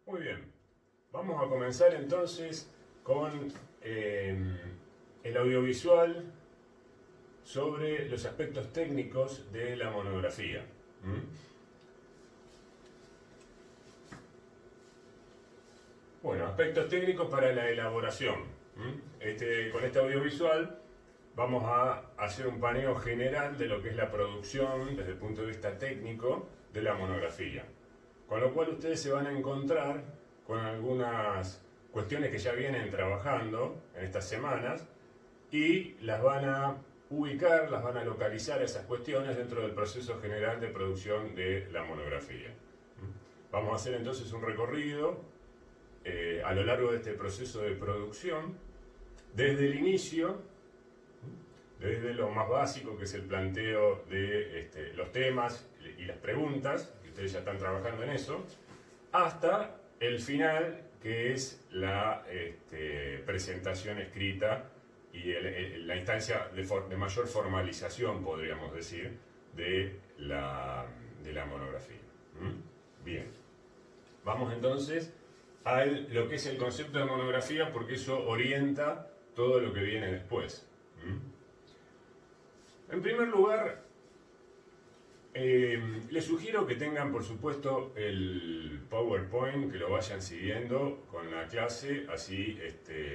Muy bien, vamos a comenzar entonces con el audiovisual sobre los aspectos técnicos de la monografía. ¿Mm? Bueno, aspectos técnicos para la elaboración. Con este audiovisual vamos a hacer un paneo general de lo que es la producción desde el punto de vista técnico de la monografía. Con lo cual ustedes se van a encontrar con algunas cuestiones que ya vienen trabajando en estas semanas y las van a ubicar, las van a localizar esas cuestiones dentro del proceso general de producción de la monografía. Vamos a hacer entonces un recorrido a lo largo de este proceso de producción, desde el inicio, desde lo más básico que es el planteo de los temas y las preguntas, que ustedes ya están trabajando en eso, hasta el final, que es la presentación escrita y la instancia de mayor formalización, podríamos decir, de la monografía. Bien, vamos entonces a lo que es el concepto de monografía, porque eso orienta todo lo que viene después. En primer lugar, les sugiero que tengan, por supuesto, el PowerPoint, que lo vayan siguiendo con la clase, así,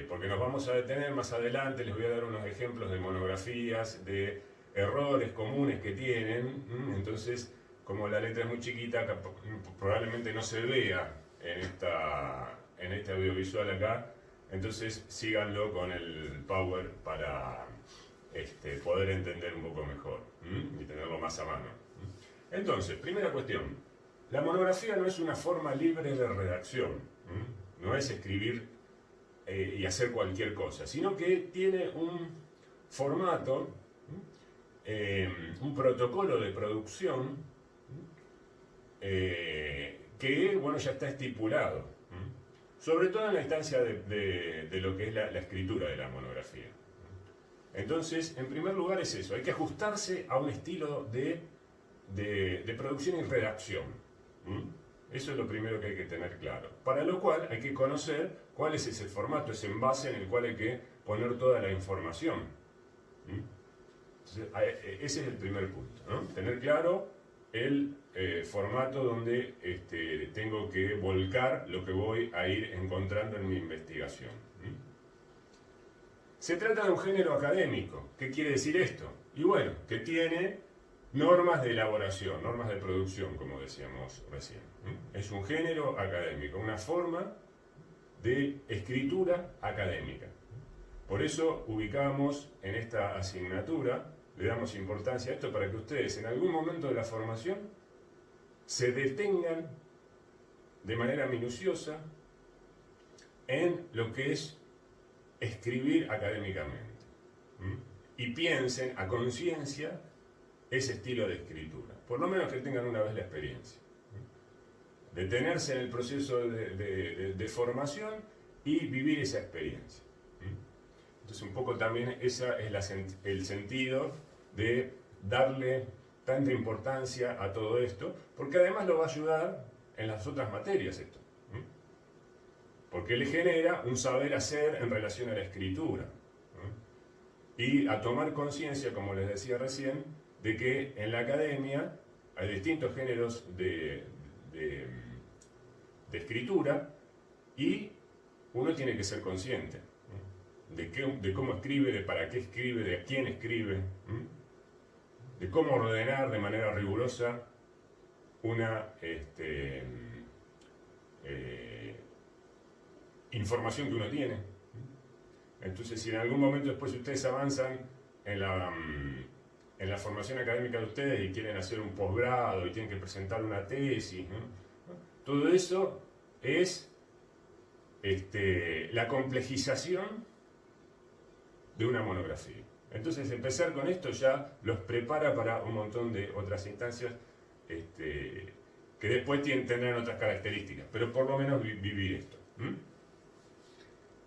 porque nos vamos a detener más adelante, les voy a dar unos ejemplos de monografías, de errores comunes que tienen. Entonces, como la letra es muy chiquita, probablemente no se vea en este audiovisual acá, entonces síganlo con el Power para poder entender un poco mejor y tenerlo más a mano. Entonces, primera cuestión, la monografía no es una forma libre de redacción, no es escribir y hacer cualquier cosa, sino que tiene un formato, un protocolo de producción que, bueno, ya está estipulado, sobre todo en la instancia de lo que es la escritura de la monografía. Entonces, en primer lugar es eso, hay que ajustarse a un estilo de producción y redacción. Eso es lo primero que hay que tener claro. Para lo cual hay que conocer cuál es ese formato, ese envase en el cual hay que poner toda la información. Entonces, ese es el primer punto, ¿no? Tener claro el formato donde tengo que volcar lo que voy a ir encontrando en mi investigación. Se trata de un género académico. ¿Qué quiere decir esto? Y bueno, que tiene normas de elaboración, normas de producción, como decíamos recién. Es un género académico, una forma de escritura académica. Por eso ubicamos en esta asignatura, le damos importancia a esto para que ustedes en algún momento de la formación se detengan de manera minuciosa en lo que es escribir académicamente. Y piensen a conciencia ese estilo de escritura. Por lo menos que tengan una vez la experiencia. Detenerse en el proceso de formación y vivir esa experiencia. Entonces un poco también ese es el sentido de darle tanta importancia a todo esto, porque además lo va a ayudar en las otras materias esto. Porque le genera un saber hacer en relación a la escritura. Y a tomar conciencia, como les decía recién, de que en la academia hay distintos géneros de escritura y uno tiene que ser consciente de cómo escribe, de para qué escribe, de a quién escribe, de cómo ordenar de manera rigurosa una información que uno tiene. Entonces, si en algún momento después ustedes avanzan en la formación académica de ustedes y quieren hacer un posgrado y tienen que presentar una tesis, ¿no? Todo eso es la complejización de una monografía. Entonces, empezar con esto ya los prepara para un montón de otras instancias que después tendrán otras características, pero por lo menos vivir esto.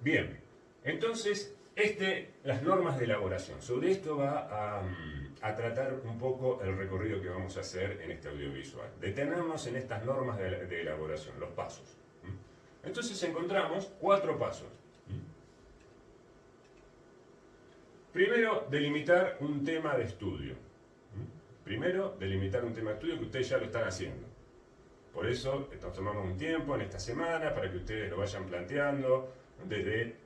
Bien, entonces, las normas de elaboración. Sobre esto va a tratar un poco el recorrido que vamos a hacer en este audiovisual. Detenernos en estas normas de elaboración, los pasos. Entonces encontramos 4 pasos. Primero, delimitar un tema de estudio. Primero, delimitar un tema de estudio que ustedes ya lo están haciendo. Por eso nos tomamos un tiempo en esta semana para que ustedes lo vayan planteando desde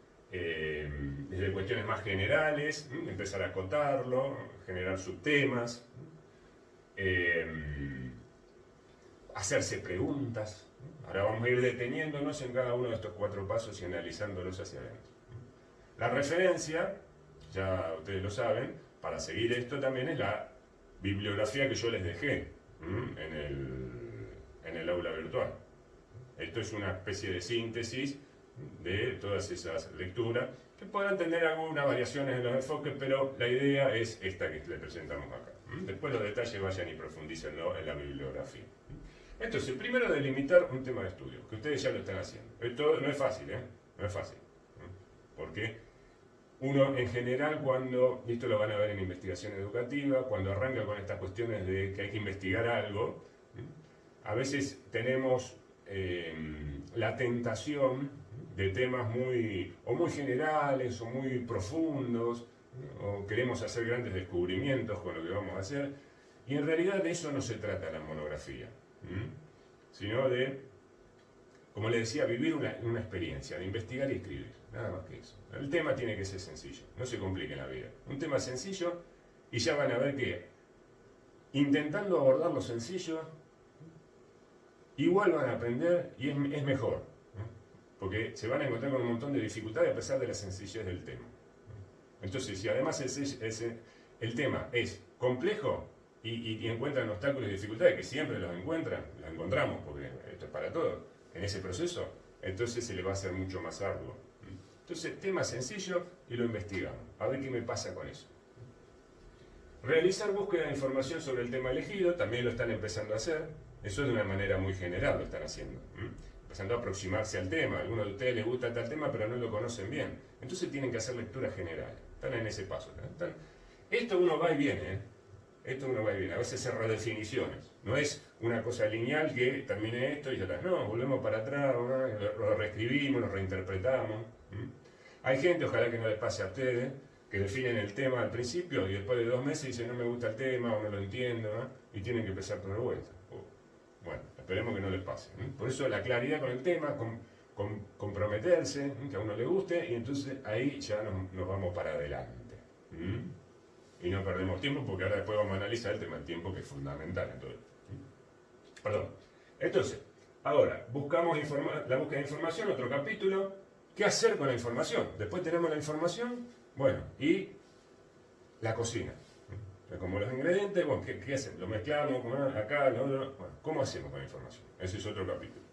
cuestiones más generales, empezar a acotarlo, generar subtemas, hacerse preguntas. Ahora vamos a ir deteniéndonos en cada uno de estos 4 pasos y analizándolos hacia adentro. La referencia, ya ustedes lo saben, para seguir esto también es la bibliografía que yo les dejé en el aula virtual. Esto es una especie de síntesis de todas esas lecturas que podrán tener algunas variaciones en los enfoques, pero la idea es esta que les presentamos acá. Después los detalles vayan y profundícenlo en la bibliografía. Entonces, primero delimitar un tema de estudio, que ustedes ya lo están haciendo. Esto no es fácil, no es fácil. Porque uno en general cuando, y esto lo van a ver en investigación educativa, cuando arranca con estas cuestiones de que hay que investigar algo, a veces tenemos la tentación de temas muy generales o muy profundos, o queremos hacer grandes descubrimientos con lo que vamos a hacer, y en realidad de eso no se trata la monografía, sino de, como les decía, vivir una experiencia, de investigar y escribir, nada más que eso. El tema tiene que ser sencillo, no se complique la vida. Un tema sencillo y ya van a ver que intentando abordar lo sencillo, igual van a aprender y es mejor, porque se van a encontrar con un montón de dificultades a pesar de la sencillez del tema. Entonces, si además el tema es complejo y encuentran obstáculos y dificultades, que siempre los encontramos, porque esto es para todos, en ese proceso, entonces se le va a hacer mucho más arduo. Entonces, tema sencillo y lo investigamos. A ver qué me pasa con eso. Realizar búsqueda de información sobre el tema elegido, también lo están empezando a hacer. Eso de una manera muy general lo están haciendo. Empezando a aproximarse al tema. A algunos de ustedes les gusta tal tema, pero no lo conocen bien. Entonces tienen que hacer lectura general. Están en ese paso. Esto uno va y viene. Esto uno va y viene. A veces es redefiniciones. No es una cosa lineal que termine esto y ya está. No, volvemos para atrás, lo reescribimos, lo reinterpretamos. Hay gente, ojalá que no les pase a ustedes, que definen el tema al principio y después de 2 meses dicen no me gusta el tema o no lo entiendo, y tienen que empezar por una vuelta. Bueno, esperemos que no les pase. Por eso la claridad con el tema, comprometerse, que a uno le guste, y entonces ahí ya nos vamos para adelante. Y no perdemos tiempo porque ahora después vamos a analizar el tema del tiempo, que es fundamental en todo esto. Perdón. Entonces, ahora, buscamos la búsqueda de información, otro capítulo. ¿Qué hacer con la información? Después tenemos la información, bueno, y la cocina. Como los ingredientes, bueno, ¿qué hacemos? Lo mezclamos, acá, lo otro. Bueno, ¿cómo hacemos con la información? Ese es otro capítulo.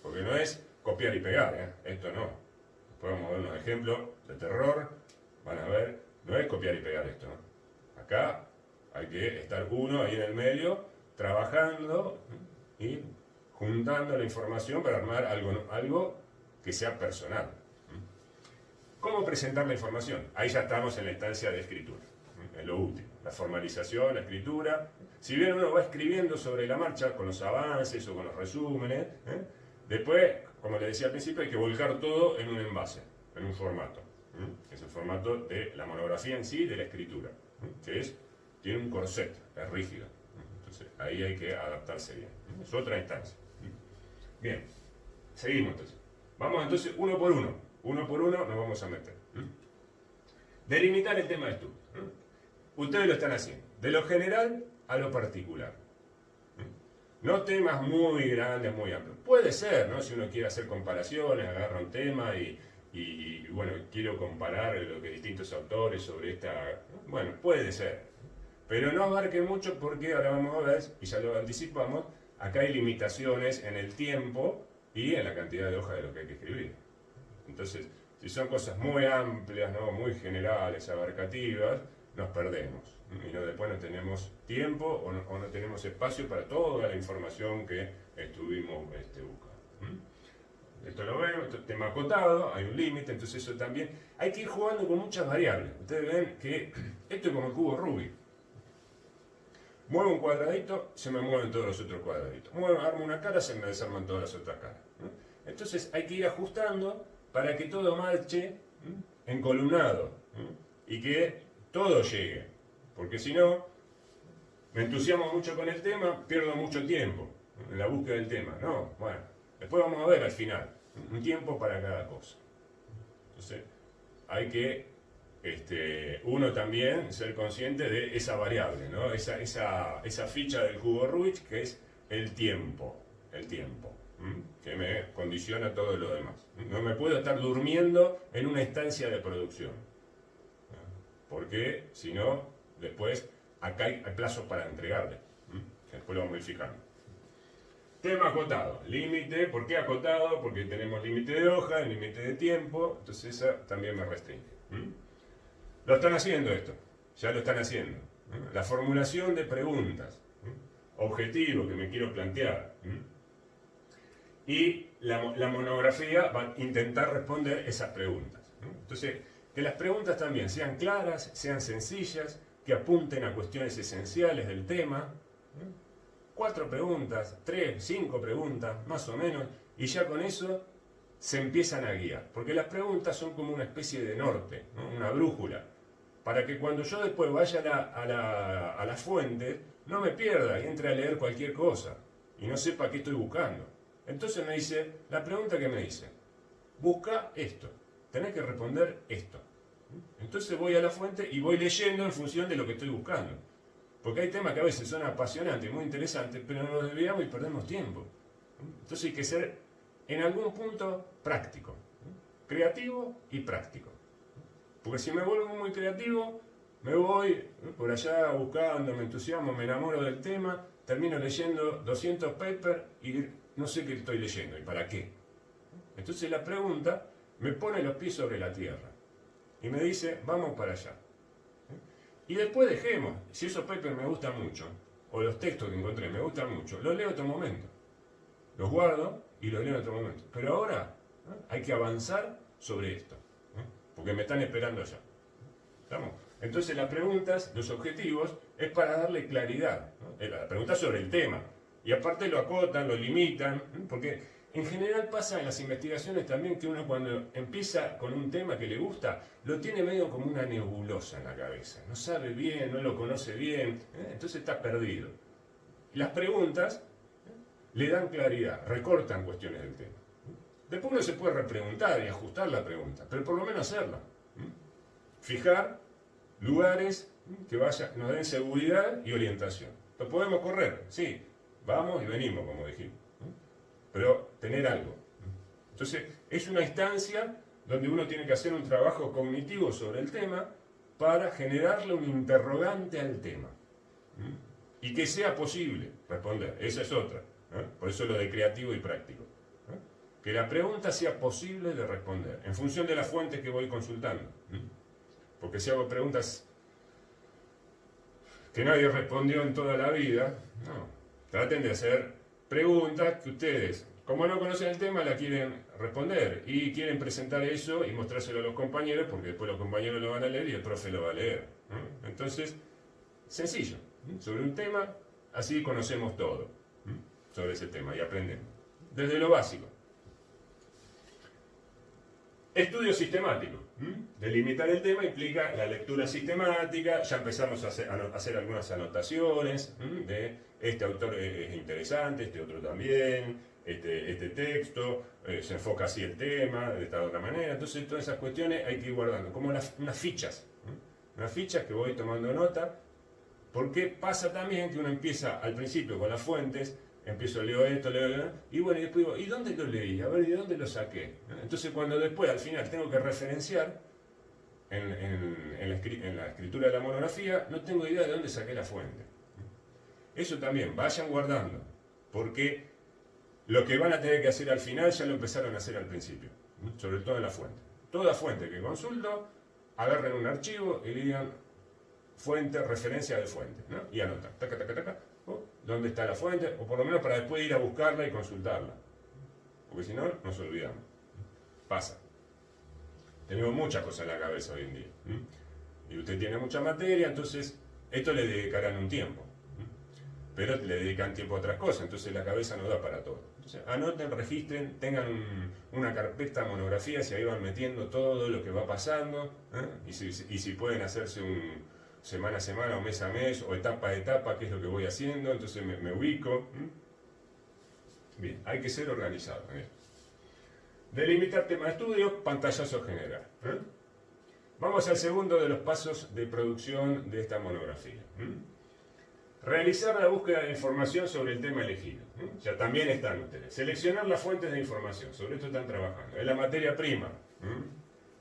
Porque no es copiar y pegar, esto no. Después vamos a ver unos ejemplos de terror, van a ver, no es copiar y pegar esto, ¿no? Acá hay que estar uno ahí en el medio, trabajando y juntando la información para armar algo que sea personal. ¿Cómo presentar la información? Ahí ya estamos en la instancia de escritura, en lo último. La formalización, la escritura. Si bien uno va escribiendo sobre la marcha, con los avances o con los resúmenes, después, como les decía al principio, hay que volcar todo en un envase, en un formato. Es el formato de la monografía en sí, de la escritura, que tiene un corset, es rígido. Entonces, ahí hay que adaptarse bien. Es otra instancia. Bien, seguimos entonces. Vamos entonces uno por uno nos vamos a meter. Delimitar el tema de estudio. Ustedes lo están haciendo, de lo general a lo particular. No temas muy grandes, muy amplios. Puede ser, ¿no? Si uno quiere hacer comparaciones, agarra un tema y bueno, quiero comparar lo que distintos autores sobre esta... Bueno, puede ser. Pero no abarque mucho porque ahora vamos a ver, y ya lo anticipamos, acá hay limitaciones en el tiempo y en la cantidad de hojas de lo que hay que escribir. Entonces, si son cosas muy amplias, ¿no? Muy generales, abarcativas, nos perdemos. Y después no tenemos tiempo o no tenemos espacio para toda la información que estuvimos buscando. Esto lo vemos, esto es tema acotado, hay un límite, entonces eso también. Hay que ir jugando con muchas variables. Ustedes ven que esto es como el cubo Rubik. Muevo un cuadradito, se me mueven todos los otros cuadraditos. Armo una cara, se me desarman todas las otras caras. Entonces hay que ir ajustando para que todo marche encolumnado y que todo llegue. Porque si no, me entusiasmo mucho con el tema, pierdo mucho tiempo en la búsqueda del tema. No, bueno, después vamos a ver al final, un tiempo para cada cosa. Entonces, hay que uno también ser consciente de esa variable, ¿no? Esa ficha del cubo Rubik que es el tiempo, que me condiciona todo lo demás. No me puedo estar durmiendo en una instancia de producción, porque si no, después acá hay plazos para entregarle, que después lo vamos a ir fijando. Tema acotado, límite, ¿por qué acotado? Porque tenemos límite de hoja, límite de tiempo, entonces esa también me restringe. Lo están haciendo esto, ya lo están haciendo. La formulación de preguntas, objetivo que me quiero plantear. Y la monografía va a intentar responder esas preguntas. Entonces, que las preguntas también sean claras, sean sencillas, que apunten a cuestiones esenciales del tema. 4 preguntas, 3, 5 preguntas, más o menos, y ya con eso se empiezan a guiar. Porque las preguntas son como una especie de norte, ¿no? Una brújula, para que cuando yo después vaya a la fuente, no me pierda y entre a leer cualquier cosa y no sepa qué estoy buscando. Entonces me dice, la pregunta que me dice, busca esto, tenés que responder esto. Entonces voy a la fuente y voy leyendo en función de lo que estoy buscando. Porque hay temas que a veces son apasionantes, muy interesantes, pero nos desviamos y perdemos tiempo. Entonces hay que ser, en algún punto, práctico. Creativo y práctico. Porque si me vuelvo muy creativo, me voy por allá buscando, me entusiasmo, me enamoro del tema, termino leyendo 200 papers y no sé qué estoy leyendo y para qué. Entonces la pregunta me pone los pies sobre la tierra y me dice, vamos para allá. Y después dejemos, si esos papers me gustan mucho, o los textos que encontré me gustan mucho, los leo en otro momento. Los guardo y los leo en otro momento. Pero ahora hay que avanzar sobre esto, porque me están esperando allá. ¿Estamos? Entonces las preguntas, los objetivos, es para darle claridad. La pregunta sobre el tema. Y aparte lo acotan, lo limitan, porque en general pasa en las investigaciones también que uno cuando empieza con un tema que le gusta, lo tiene medio como una nebulosa en la cabeza. No sabe bien, no lo conoce bien, entonces está perdido. Las preguntas le dan claridad, recortan cuestiones del tema. Después uno se puede repreguntar y ajustar la pregunta, pero por lo menos hacerla. Fijar lugares que nos den seguridad y orientación. ¿Lo podemos correr? Sí, vamos y venimos, como dijimos. Pero tener algo. Entonces, es una instancia donde uno tiene que hacer un trabajo cognitivo sobre el tema para generarle un interrogante al tema. Y que sea posible responder. Esa es otra. Por eso lo de creativo y práctico. Que la pregunta sea posible de responder, en función de las fuentes que voy consultando. Porque si hago preguntas que nadie respondió en toda la vida, no. Traten de hacer preguntas que ustedes, como no conocen el tema, la quieren responder y quieren presentar eso y mostrárselo a los compañeros, porque después los compañeros lo van a leer y el profe lo va a leer. Entonces, sencillo, sobre un tema, así conocemos todo sobre ese tema y aprendemos. Desde lo básico. Estudio sistemático. Delimitar el tema implica la lectura sistemática, ya empezamos a hacer algunas anotaciones de este autor es interesante, este otro también, este texto, se enfoca así el tema, de esta otra manera, entonces todas esas cuestiones hay que ir guardando, como unas fichas que voy tomando nota, porque pasa también que uno empieza al principio con las fuentes, empiezo, leo esto, y bueno, y después digo, ¿y dónde lo leí? A ver, ¿y dónde lo saqué? Entonces cuando después, al final, tengo que referenciar en la escritura de la monografía, no tengo idea de dónde saqué la fuente. Eso también, vayan guardando, porque lo que van a tener que hacer al final ya lo empezaron a hacer al principio, sobre todo en la fuente. Toda fuente que consulto, agarren un archivo y digan fuente, referencia de fuente, ¿no? Y anotan, taca, taca, taca, dónde está la fuente, o por lo menos para después ir a buscarla y consultarla. Porque si no, nos olvidamos. Pasa. Tenemos muchas cosas en la cabeza hoy en día. Y usted tiene mucha materia, entonces esto le dedicarán un tiempo. Pero le dedican tiempo a otras cosas, entonces la cabeza no da para todo. Entonces, anoten, registren, tengan una carpeta monografías y ahí van metiendo todo lo que va pasando, ¿eh? Y si pueden hacerse un semana a semana o mes a mes o etapa a etapa, qué es lo que voy haciendo, entonces me ubico. Bien, hay que ser organizado en esto. Delimitar tema de estudio, pantallazo general. Vamos al segundo de los pasos de producción de esta monografía. Realizar la búsqueda de información sobre el tema elegido. Ya también están ustedes. Seleccionar las fuentes de información. Sobre esto están trabajando. Es la materia prima.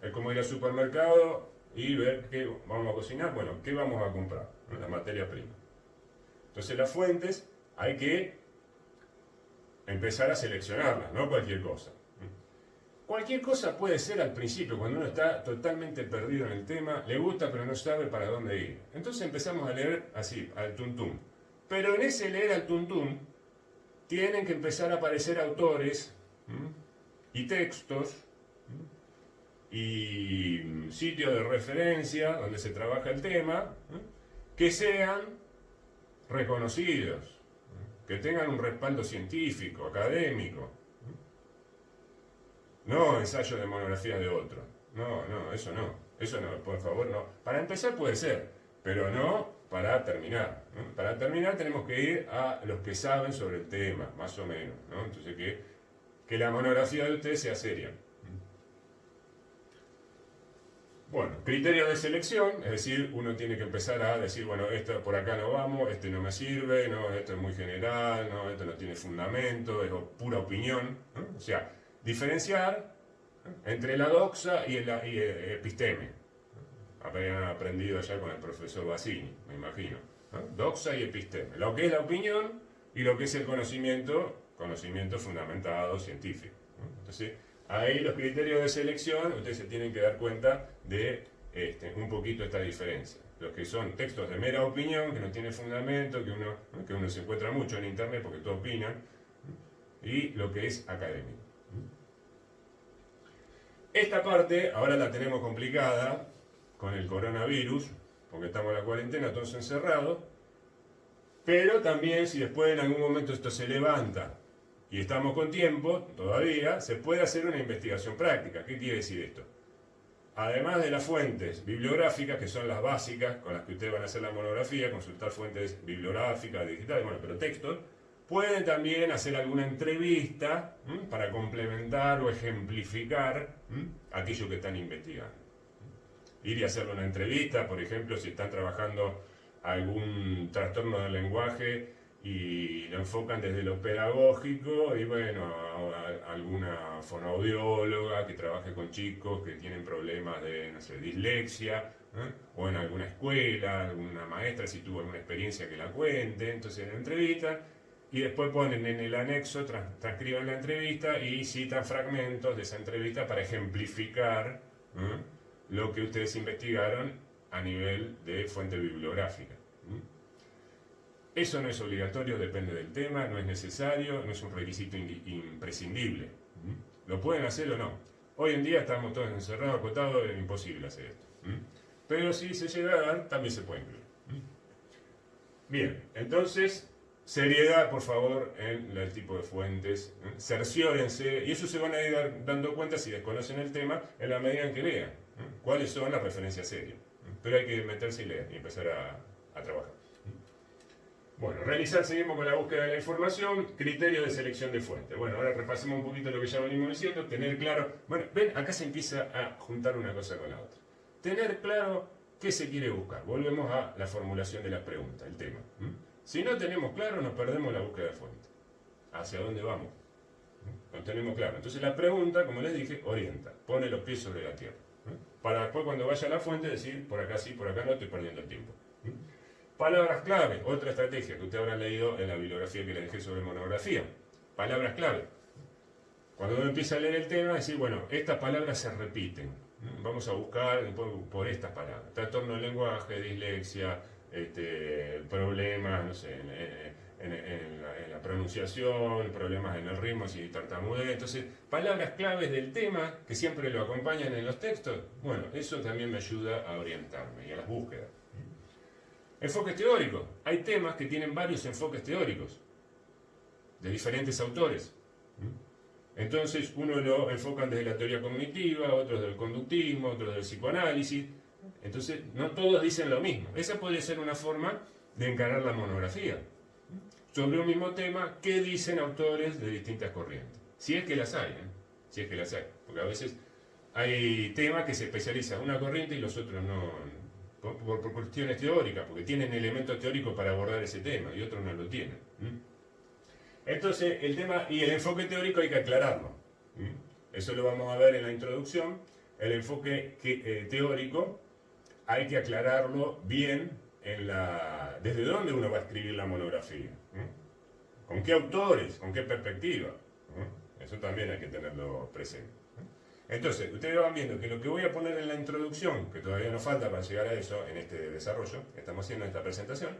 Es como ir al supermercado y ver qué vamos a cocinar. Bueno, ¿qué vamos a comprar? La materia prima. Entonces las fuentes hay que empezar a seleccionarlas, no cualquier cosa. Cualquier cosa puede ser al principio, cuando uno está totalmente perdido en el tema, le gusta pero no sabe para dónde ir. Entonces empezamos a leer así, al tuntún. Pero en ese leer al tuntún, tienen que empezar a aparecer autores y textos y sitios de referencia donde se trabaja el tema, que sean reconocidos, que tengan un respaldo científico, académico. No ensayo de monografía de otro. No, eso no. Eso no, por favor, no. Para empezar puede ser, pero no para terminar. Para terminar tenemos que ir a los que saben sobre el tema, más o menos. Entonces que la monografía de ustedes sea seria. Bueno, criterios de selección, es decir, uno tiene que empezar a decir, bueno, esto por acá no vamos, este no me sirve, no, esto es muy general, no, esto no tiene fundamento, es pura opinión. O sea, diferenciar entre la doxa y el episteme. Habían aprendido ya con el profesor Bassini, me imagino. Doxa y episteme. Lo que es la opinión y lo que es el conocimiento fundamentado, científico. Entonces, ahí los criterios de selección, ustedes se tienen que dar cuenta de un poquito esta diferencia. Los que son textos de mera opinión, que no tienen fundamento, que uno se encuentra mucho en internet porque todos opinan, y lo que es académico. Esta parte ahora la tenemos complicada con el coronavirus, porque estamos en la cuarentena, todos encerrados, pero también si después en algún momento esto se levanta y estamos con tiempo todavía, se puede hacer una investigación práctica. ¿Qué quiere decir esto? Además de las fuentes bibliográficas, que son las básicas con las que ustedes van a hacer la monografía, consultar fuentes bibliográficas, digitales, bueno, pero textos, pueden también hacer alguna entrevista para complementar o ejemplificar aquello que están investigando. Ir y hacerle una entrevista, por ejemplo, si están trabajando algún trastorno del lenguaje y lo enfocan desde lo pedagógico, y bueno, a alguna fonoaudióloga que trabaje con chicos que tienen problemas de, no sé, dislexia, o en alguna escuela, alguna maestra si tuvo alguna experiencia que la cuente, entonces la entrevistan. Y después ponen en el anexo, transcriben la entrevista y citan fragmentos de esa entrevista para ejemplificar lo que ustedes investigaron a nivel de fuente bibliográfica. Eso no es obligatorio, depende del tema, no es necesario, no es un requisito imprescindible. ¿Lo pueden hacer o no? Hoy en día estamos todos encerrados, acotados, es imposible hacer esto. Pero si se llega a dar, también se puede incluir. Bien, entonces, seriedad, por favor, en el tipo de fuentes. Cerciórense, y eso se van a ir dando cuenta si desconocen el tema en la medida en que lean. ¿Cuáles son las referencias serias? Pero hay que meterse y leer y empezar a trabajar. Bueno, seguimos con la búsqueda de la información, criterios de selección de fuentes. Bueno, ahora repasemos un poquito lo que ya venimos diciendo, tener claro, bueno, ven, acá se empieza a juntar una cosa con la otra. Tener claro qué se quiere buscar. Volvemos a la formulación de la pregunta, el tema. Si no tenemos claro, nos perdemos la búsqueda de fuente. ¿Hacia dónde vamos? No tenemos claro. Entonces la pregunta, como les dije, orienta, pone los pies sobre la tierra. Para después cuando vaya a la fuente decir, por acá sí, por acá no, estoy perdiendo el tiempo. Palabras clave, otra estrategia que ustedes habrán leído en la bibliografía que les dejé sobre monografía. Palabras clave. Cuando uno empieza a leer el tema, decir, bueno, estas palabras se repiten. Vamos a buscar por estas palabras. Trastorno del lenguaje, dislexia, problemas, no sé, en la pronunciación, problemas en el ritmo, si tartamudez. Entonces, palabras claves del tema que siempre lo acompañan en los textos. Bueno, eso también me ayuda a orientarme y a las búsquedas. Enfoques teóricos. Hay temas que tienen varios enfoques teóricos de diferentes autores. Entonces uno lo enfocan desde la teoría cognitiva, otros del conductismo, otros del psicoanálisis. Entonces no todos dicen lo mismo. Esa puede ser una forma de encarar la monografía. Sobre un mismo tema, ¿qué dicen autores de distintas corrientes? Si es que las hay, ¿eh? Si es que las hay. Porque a veces hay temas que se especializan en una corriente y los otros no, por cuestiones teóricas, porque tienen elementos teóricos para abordar ese tema y otros no lo tienen. Entonces, el tema y el enfoque teórico hay que aclararlo. Eso lo vamos a ver en la introducción. El enfoque teórico hay que aclararlo bien desde dónde uno va a escribir la monografía. ¿Con qué autores? ¿Con qué perspectiva? Eso también hay que tenerlo presente. Entonces, ustedes van viendo que lo que voy a poner en la introducción, que todavía nos falta para llegar a eso en este desarrollo que estamos haciendo en esta presentación,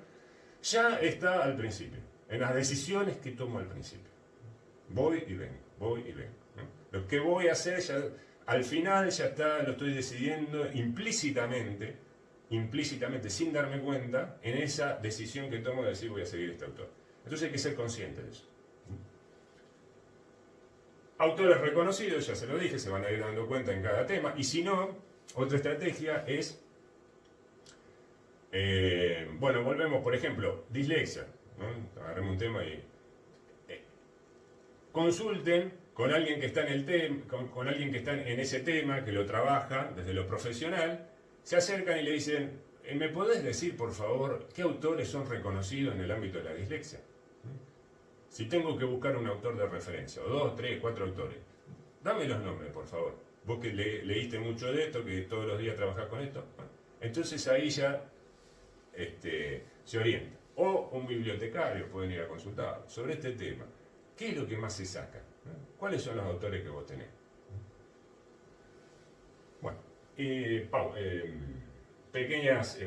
ya está al principio, en las decisiones que tomo al principio. Voy y vengo, voy y vengo. Lo que voy a hacer ya, al final ya está, lo estoy decidiendo implícitamente, sin darme cuenta, en esa decisión que tomo de decir voy a seguir este autor. Entonces hay que ser consciente de eso. Autores reconocidos, ya se lo dije, se van a ir dando cuenta en cada tema, y si no, otra estrategia es, bueno, volvemos, por ejemplo, dislexia, ¿no? Agarremos un tema y consulten con alguien que está en el tema, con alguien que está en ese tema, que lo trabaja desde lo profesional, se acercan y le dicen, ¿me podés decir, por favor, qué autores son reconocidos en el ámbito de la dislexia? Si tengo que buscar un autor de referencia, o 2, 3, 4 autores, dame los nombres, por favor. Vos que leíste mucho de esto, que todos los días trabajás con esto. Bueno, entonces ahí ya se orienta. O un bibliotecario pueden ir a consultar sobre este tema. ¿Qué es lo que más se saca? ¿Cuáles son los autores que vos tenés? Bueno, pequeñas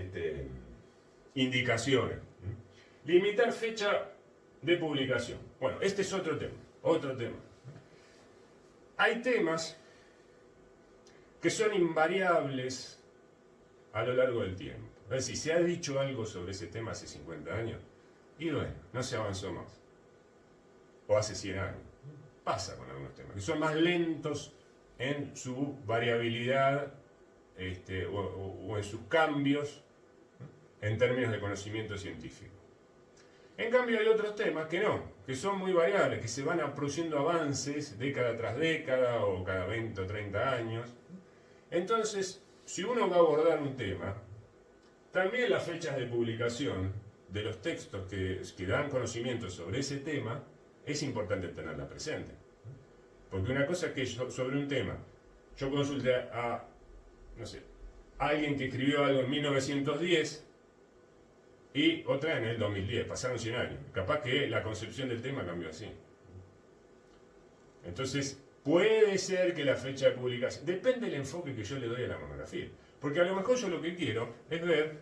indicaciones. Limitar fecha de publicación. Bueno, este es otro tema. Hay temas que son invariables a lo largo del tiempo. Es decir, se ha dicho algo sobre ese tema hace 50 años y bueno, no se avanzó más. O hace 100 años. Pasa con algunos temas, que son más lentos en su variabilidad o en sus cambios en términos de conocimiento científico. En cambio hay otros temas que no, que son muy variables, que se van produciendo avances década tras década o cada 20 o 30 años. Entonces, si uno va a abordar un tema, también las fechas de publicación de los textos que dan conocimiento sobre ese tema, es importante tenerla presente. Porque una cosa es que sobre un tema, yo consulte a alguien que escribió algo en 1910, y otra en el 2010, pasaron 100 años. Capaz que la concepción del tema cambió así. Entonces, puede ser que la fecha de publicación... Depende del enfoque que yo le doy a la monografía. Porque a lo mejor yo lo que quiero es ver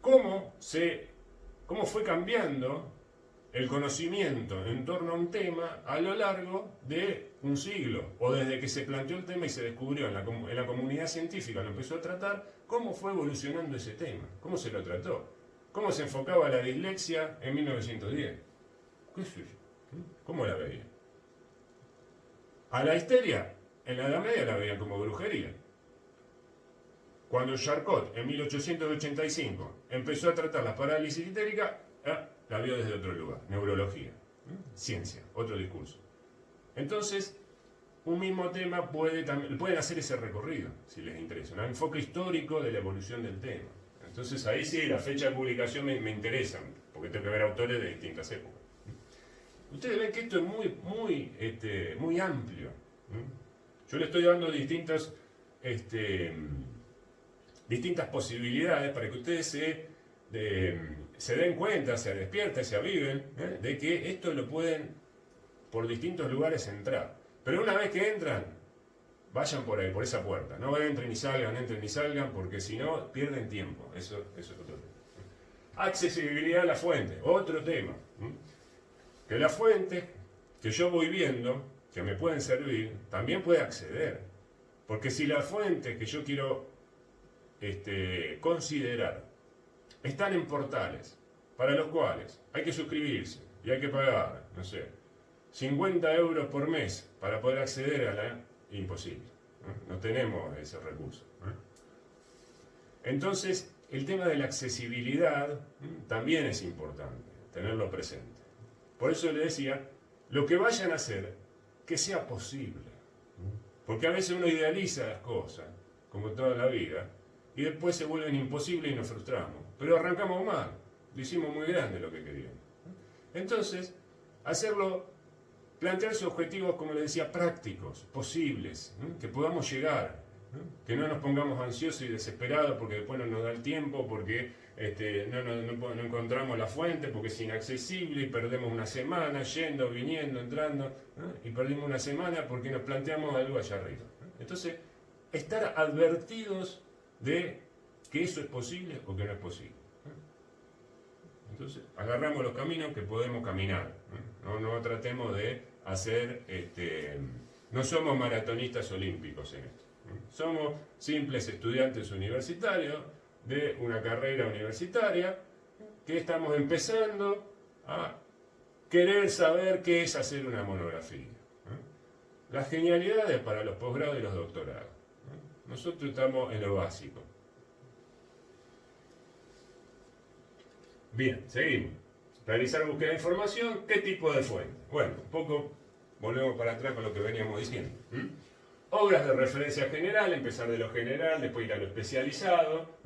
cómo fue cambiando el conocimiento en torno a un tema a lo largo de un siglo. O desde que se planteó el tema y se descubrió en la comunidad científica, lo empezó a tratar, cómo fue evolucionando ese tema, cómo se lo trató. ¿Cómo se enfocaba la dislexia en 1910? ¿Qué sé yo? ¿Cómo la veía? A la histeria, en la Edad Media la veían como brujería. Cuando Charcot, en 1885, empezó a tratar la parálisis histérica, la vio desde otro lugar, neurología, ciencia, otro discurso. Entonces, un mismo tema pueden hacer ese recorrido, si les interesa, un enfoque histórico de la evolución del tema. Entonces ahí sí, la fecha de publicación me interesa, porque tengo que ver autores de distintas épocas. Ustedes ven que esto es muy amplio. Yo le estoy dando distintas posibilidades para que ustedes se den cuenta, se despierten, se aviven, de que esto lo pueden por distintos lugares entrar. Pero una vez que entran, vayan por ahí, por esa puerta. No entren ni salgan, porque si no, pierden tiempo. Eso es otro tema. Accesibilidad a la fuente, otro tema. Que la fuente que yo voy viendo, que me pueden servir, también puede acceder. Porque si la fuente que yo quiero considerar están en portales para los cuales hay que suscribirse y hay que pagar, no sé, 50 euros por mes para poder acceder a la... Imposible. No tenemos ese recurso. Entonces, el tema de la accesibilidad también es importante, tenerlo presente. Por eso le decía, lo que vayan a hacer, que sea posible. Porque a veces uno idealiza las cosas, como toda la vida, y después se vuelven imposibles y nos frustramos. Pero arrancamos mal, lo hicimos muy grande lo que queríamos. Entonces, hacerlo, plantearse objetivos, como le decía, prácticos, posibles, que podamos llegar, que no nos pongamos ansiosos y desesperados porque después no nos da el tiempo, porque no encontramos la fuente, porque es inaccesible y perdemos una semana yendo, viniendo, entrando, y perdimos una semana porque nos planteamos algo allá arriba. Entonces, estar advertidos de que eso es posible o que no es posible. Entonces, agarramos los caminos que podemos caminar. No tratemos de hacer... no somos maratonistas olímpicos en esto. Somos simples estudiantes universitarios de una carrera universitaria que estamos empezando a querer saber qué es hacer una monografía. Las genialidades para los posgrados y los doctorados. Nosotros estamos en lo básico. Bien, seguimos. Realizar búsqueda de información. ¿Qué tipo de fuente? Bueno, un poco volvemos para atrás con lo que veníamos diciendo. Obras de referencia general, empezar de lo general, después ir a lo especializado.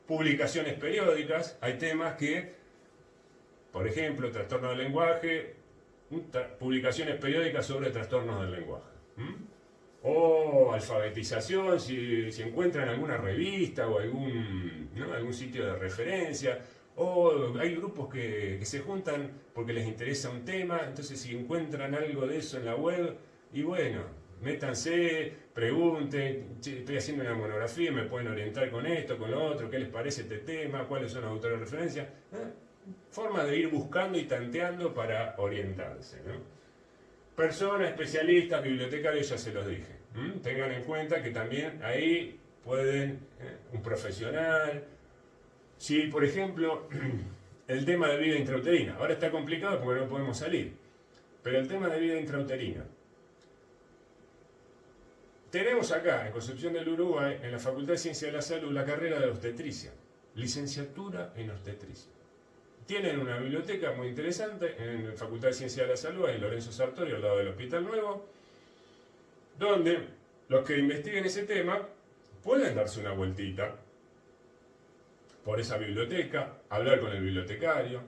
Publicaciones periódicas. Hay temas que, por ejemplo, trastorno del lenguaje, publicaciones periódicas sobre trastornos del lenguaje. O alfabetización, si encuentran alguna revista o algún sitio de referencia. O hay grupos que se juntan porque les interesa un tema, entonces si encuentran algo de eso en la web, y bueno, métanse, pregunten, estoy haciendo una monografía, me pueden orientar con esto, con lo otro, qué les parece este tema, cuáles son los autores de referencia. Forma de ir buscando y tanteando para orientarse, ¿no? Personas, especialistas, bibliotecarios, ya se los dije. Tengan en cuenta que también ahí pueden, un profesional. Si, por ejemplo, el tema de vida intrauterina, ahora está complicado porque no podemos salir, pero el tema de vida intrauterina. Tenemos acá, en Concepción del Uruguay, en la Facultad de Ciencias de la Salud, la carrera de obstetricia, licenciatura en obstetricia. Tienen una biblioteca muy interesante en la Facultad de Ciencias de la Salud, en Lorenzo Sartorio, al lado del Hospital Nuevo, donde los que investiguen ese tema pueden darse una vueltita por esa biblioteca, hablar con el bibliotecario,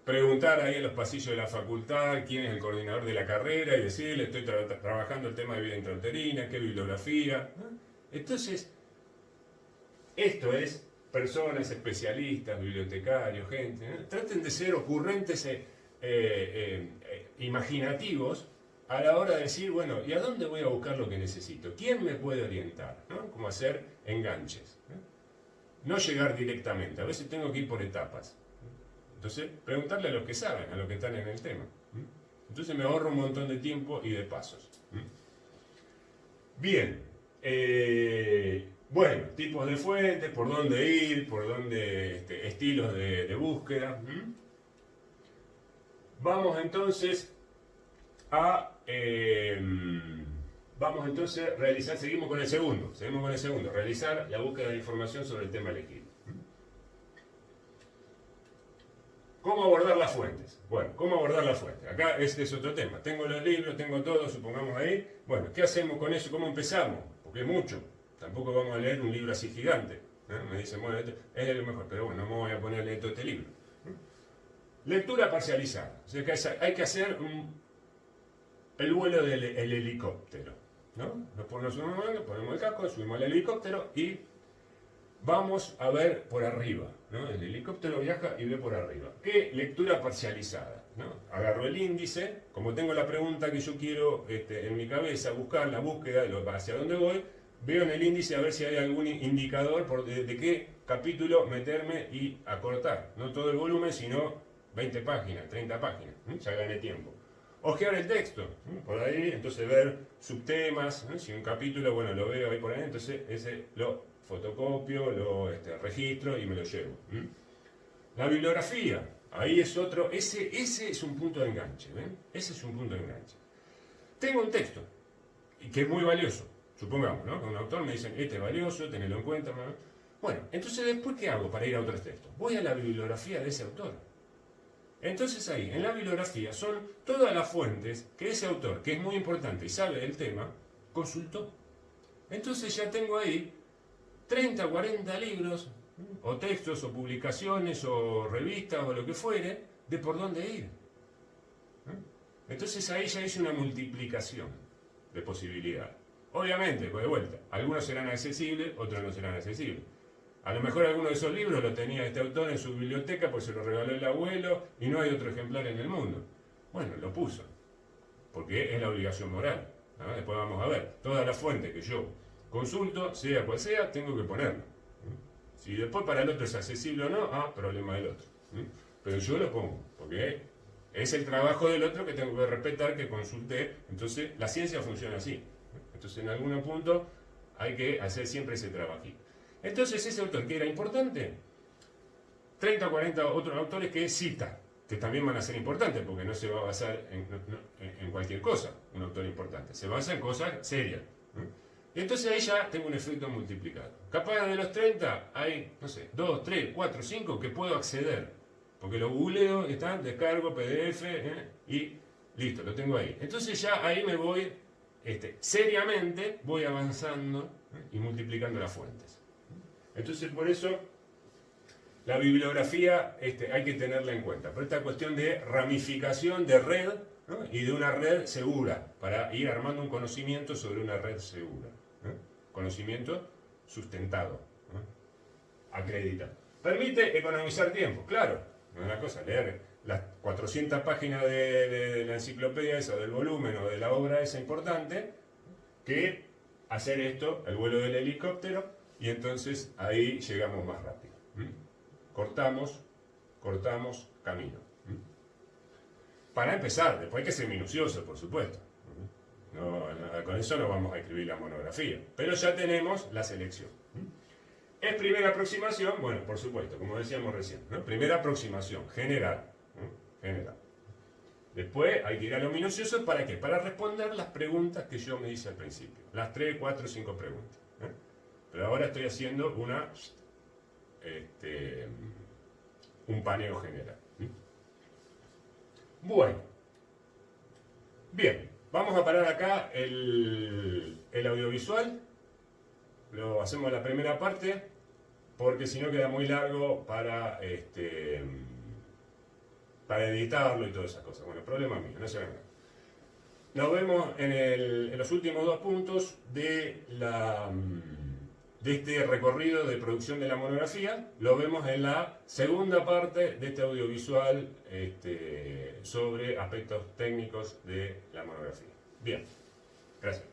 preguntar ahí en los pasillos de la facultad quién es el coordinador de la carrera y decirle, estoy trabajando el tema de vida intrauterina, qué bibliografía. Entonces, esto es personas, especialistas, bibliotecarios, gente. Traten de ser ocurrentes, imaginativos, a la hora de decir, bueno, ¿y a dónde voy a buscar lo que necesito? ¿Quién me puede orientar? Como hacer enganches. No llegar directamente, a veces tengo que ir por etapas. Entonces, preguntarle a los que saben, a los que están en el tema. Entonces me ahorro un montón de tiempo y de pasos. Bien, bueno, tipos de fuentes, por dónde ir, por dónde, estilos de búsqueda. Vamos entonces a realizar, seguimos con el segundo, realizar la búsqueda de información sobre el tema elegido. ¿Cómo abordar las fuentes? Bueno, ¿cómo abordar las fuentes? Acá este es otro tema. Tengo los libros, tengo todo, supongamos ahí. Bueno, ¿qué hacemos con eso? ¿Cómo empezamos? Porque es mucho. Tampoco vamos a leer un libro así gigante. Me dicen, bueno, es lo mejor, pero bueno, no me voy a poner a leer todo este libro. Lectura parcializada. O sea que hay que hacer el vuelo del helicóptero. Nos ponemos el casco, subimos al helicóptero y vamos a ver por arriba. El helicóptero viaja y ve por arriba. ¿Qué lectura parcializada? Agarro el índice, como tengo la pregunta que yo quiero en mi cabeza, buscar la búsqueda hacia dónde voy, veo en el índice a ver si hay algún indicador de qué capítulo meterme y acortar. No todo el volumen, sino 20 páginas, 30 páginas. Ya gané tiempo. Ojear el texto, por ahí, entonces ver subtemas, si un capítulo, bueno, lo veo ahí por ahí, entonces ese lo fotocopio, lo registro y me lo llevo. La bibliografía, Ahí es otro, ese es un punto de enganche, ¿ven? Ese es un punto de enganche. Tengo un texto, y que es muy valioso, supongamos, ¿no? Que un autor me dice, este es valioso, tenedlo en cuenta, ¿no? Bueno, entonces después, ¿qué hago para ir a otros textos? Voy a la bibliografía de ese autor. Entonces ahí, en la bibliografía, son todas las fuentes que ese autor, que es muy importante y sabe del tema, consultó. Entonces ya tengo ahí 30, 40 libros, o textos, o publicaciones, o revistas, o lo que fuere, de por dónde ir. Entonces ahí ya hice una multiplicación de posibilidades. Obviamente, pues de vuelta, algunos serán accesibles, otros no serán accesibles. A lo mejor alguno de esos libros lo tenía este autor en su biblioteca, pues se lo regaló el abuelo y no hay otro ejemplar en el mundo. Bueno, lo puso, porque es la obligación moral, ¿no? Después vamos a ver, todas las fuentes que yo consulto, sea cual sea, tengo que ponerlo. Si después para el otro es accesible o no, problema del otro. Pero yo lo pongo, porque es el trabajo del otro que tengo que respetar, que consulté. Entonces, la ciencia funciona así. Entonces, en algún punto hay que hacer siempre ese trabajito. Entonces, ese autor que era importante, 30 o 40 otros autores que cita, que también van a ser importantes, porque no se va a basar en cualquier cosa, un autor importante. Se basa en cosas serias. Y entonces ahí ya tengo un efecto multiplicado. Capaz de los 30 hay, no sé, 2, 3, 4, 5 que puedo acceder. Porque lo googleo, está, descargo, PDF, y listo, lo tengo ahí. Entonces ya ahí me voy, seriamente, voy avanzando y multiplicando las fuentes. Entonces por eso la bibliografía hay que tenerla en cuenta. Por esta cuestión de ramificación de red, ¿no? Y de una red segura, para ir armando un conocimiento sobre una red segura. Conocimiento sustentado, acreditado. ¿Permite economizar tiempo? Claro, no es una cosa, leer las 400 páginas de la enciclopedia esa, del volumen o de la obra esa importante, que hacer esto, el vuelo del helicóptero, y entonces ahí llegamos más rápido. Cortamos camino. Para empezar, después hay que ser minucioso, por supuesto. No, con eso no vamos a escribir la monografía, pero ya tenemos la selección. ¿Es primera aproximación? Bueno, por supuesto, como decíamos recién, ¿no? Primera aproximación, general. General. Después hay que ir a lo minucioso, ¿para qué? Para responder las preguntas que yo me hice al principio. Las 3, 4, 5 preguntas. Pero ahora estoy haciendo un paneo general. Bueno. Bien, vamos a parar acá el audiovisual. Lo hacemos en la primera parte, porque si no queda muy largo para editarlo y todas esas cosas. Bueno, problema mío, no se venga. Nos vemos en los últimos 2 puntos de este recorrido de producción de la monografía. Lo vemos en la segunda parte de este audiovisual sobre aspectos técnicos de la monografía. Bien, gracias.